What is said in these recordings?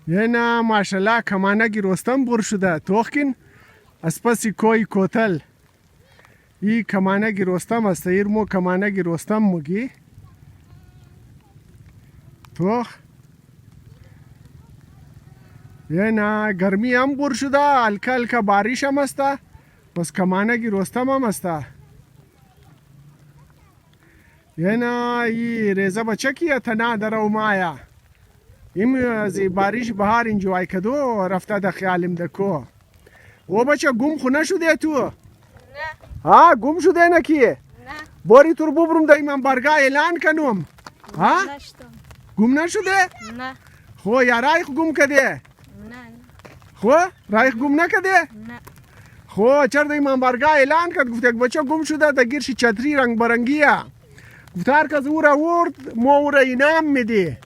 یه ماشاءالله کمانگی رستم بر شده توخکین از پسی کوی کوتل ای کمانگی رستم است. ایر مو کمانگی رستم مگی توخ یه گرمی هم بر شده الکا الکا باریش هم است. پس کمانگی رستم هم است. ای ریزه بچه کیه تنها در اومایا این از باریش بهار انجوای کدو رفته در خیالم دکو او بچه گم خو نشده تو؟ نه. ها گم شده نکی؟ نه. باری تو رو ببرم در من برگاه اعلان کنم. ها؟ نشتم. گم نشده؟ نه. خو یا رایخ گم کده؟ نه. خو رایخ گم نکده؟ نه. خو چرا در من برگاه اعلان کرد گفت یک بچه گم شده در گیرش چتری رنگ برنگیه گفت هر کس او را ورد ما او را اینام میدی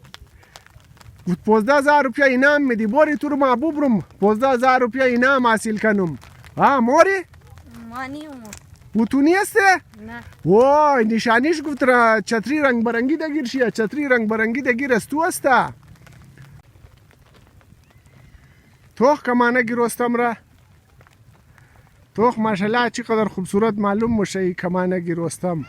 گفت 15,000 روپیه اینام میدی باری تو رو ما ببرم 15,000 روپیه اینام حاصل کنم. ها موری؟ مانی اومو. او تو نیسته؟ نه. وای نشانیش گفت را چتری رنگ برنگی دگیر شیه چتری رنگ برنگی دگیر از تو هسته توخ کمانگی رستم را توخ ماشاءالله چقدر خوبصورت معلوم میشه ای کمانگی رستم.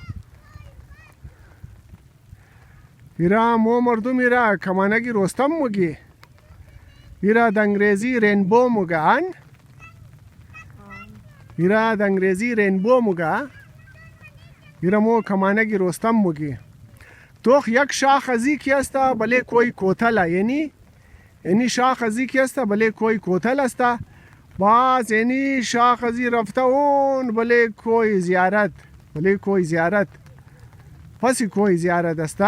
ایرا مو مردم ایرا کمانگی رستم مگی ایرا د انگریزی رینبو مگن ایرا د انگریزی رینبو مگه ایرا مو کمانگی رستم مگی توخ یک شاخ ازی کی است بله کوئی کوتل یعنی شاخ ازی کی است بله کوئی کوتل است باز یعنی شاخ ازی رفته اون بله کوئی زیارت پسی کوئی زیارت است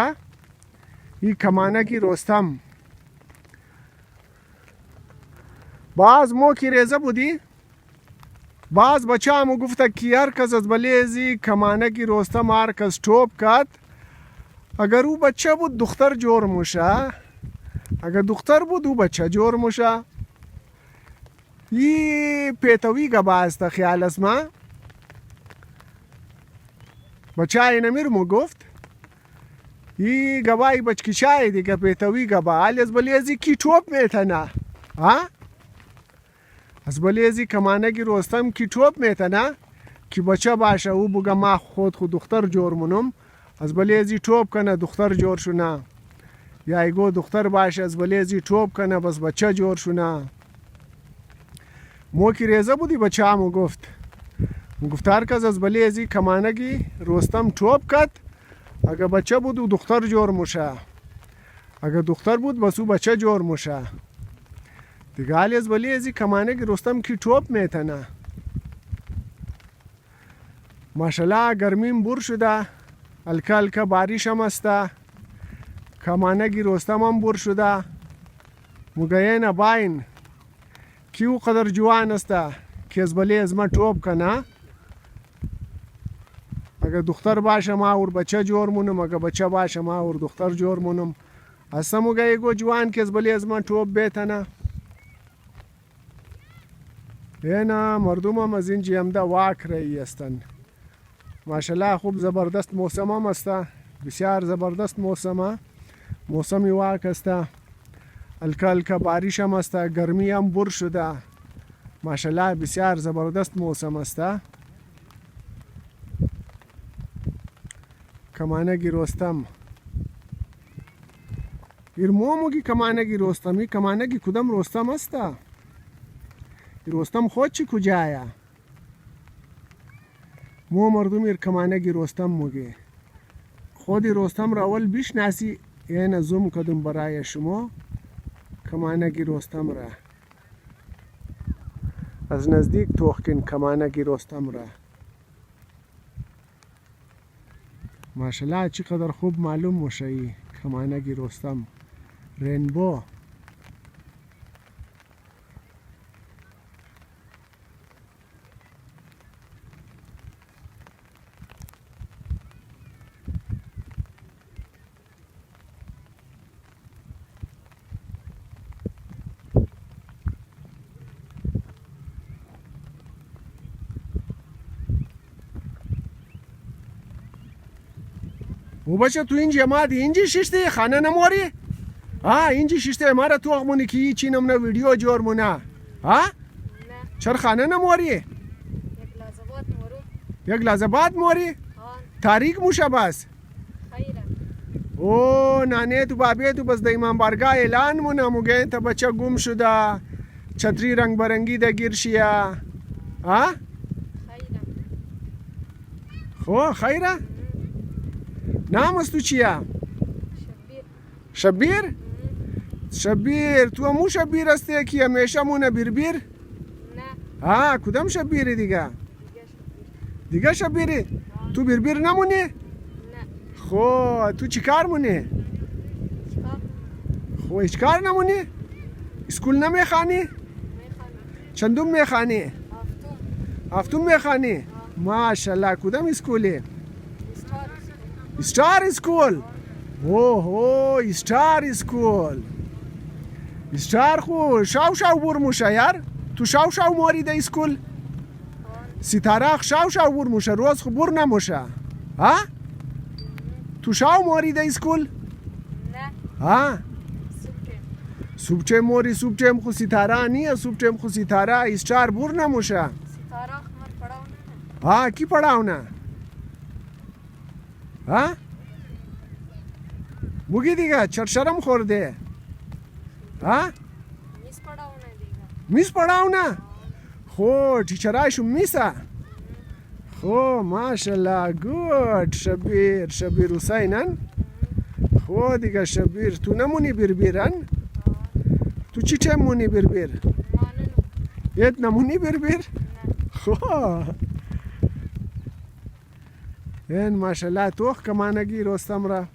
ای کمانگی رستم. باز مو کی ریزه بودی باز بچه همو گفته که هر کس از بلیزی کمانگی رستم هر کس توپ کرد اگر او بچه بود دختر جور موشه اگر دختر بود او بچه جور موشه ای پیتوی گبه است خیال است ما بچه های نمیر مو گفت ای گبه بچکی شای دیگه پیتوی گبه حالی از بلیزی کی توپ میتنه ها از بلیزی کمانگی رستم کی توپ میتنه کی بچه باشه او بگه ما خود دختر جور منم از بلیزی توپ کنه دختر جور شونه یا ایگو دختر باشه از بلیزی توپ کنه بس بچه جور شونه مو کی ریزه بودی بچه همو گفت هر کس از بلیزی کمانگی رستم توپ کد اگه بچه بود او دختر جور موشه اگه دختر بود بس او بچه جور موشه دیگه حالی از بلیزی کمانگی رستم کی توپ میتنه ماشاءالله گرمیم بر شده الکا الکا باریش هم است کمانگی رستم هم بر شده مگین باین کی او قدر جوان است که از بلیز ما توپ کنه اگه دختر باشه ما اور بچه جور مونم اگه بچه باشه ما اور دختر جور مونم اصلا مگه گو جوان که از بلیز ما توپ بیتنه اینا مردم هم از این جیمده واک رایی هستند ماشاءالله خوب زبردست موسم هم است بسیار زبردست موسمی واک است الکا الکا باریش هم است گرمی هم بر شده ماشاءالله بسیار زبردست موسم است کمانگی رستم ایر موموگی کمانگی رستم ای کمانگی کدام رستم است رستم خود چی کجایه مو مردم ایر کمانگی رستم مگی خودی رستم را اول بشناسی یعنی زوم کدوم برای شما کمانگی رستم را از نزدیک توخکن کمانگی رستم را ماشاءالله چقدر خوب معلوم میشه کمانگی رستم رینبو او بچه تو این جماعت اینجی ششتی خانه نموری اینجی ششته مرا توغ مونی که ای چی نمونه ویدیو جور مونه ها؟ نه چرا خانه نموری؟ یک لحظه بعد مورو یک لحظه بعد موری؟ آن تاریک موشه بس خیره او نانه تو بابی تو بس د امام بارگاه اعلان مونه موگه تا بچه گم شده چتری رنگ برنگی ده گیر شیه ها؟ خیره خو خیره؟ نامش تو چیه؟ شبیر شبیر؟ شبیر تو همون شبیر هستی که همیشه مونه بیر؟ نه کدام شبیری دیگه؟ دیگه شبیر دیگه شبیری؟ تو بیر نمونی؟ نه خو تو چی کار مونی؟ چیکار خو هیچ کار نمونی؟ اسکول نمیخوانی؟ میخوانم چندم میخوانی؟ هفتم هفتم میخوانی؟ ماشاءالله کدام اسکولی؟ استار استار اسکول اوه استار اسکول استار خو شاو بور موشه یار تو شاو موری ده اسکول آن ستاره شاو بور موشه روز خو بور نموشه ها؟ تو شاو موری ده اسکول نه ها؟ سوپچه سوبچه موری سوبچه خو ستاره نیه سوبچه خو ستاره استار بور نموشه ستاره خمر پڑاو نه کی پڑاونه بگی دیگه چرشرم خورده میز پڑاو نه دیگه میز پڑاونه خو ټیچرایشو میسه خو ماشاءالله گود شبیر حسینن خو دیگه شبیر تو نمونی بیرن تو چی چه مونی بیر ماننو یت نمونی بیر نه خو این ماشاءالله توخ کمانگی رستم را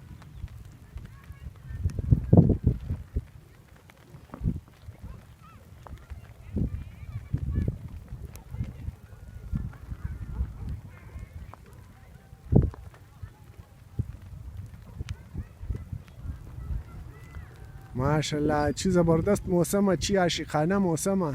ماشاءالله چی زبردست موسمه چی عاشقانه موسمه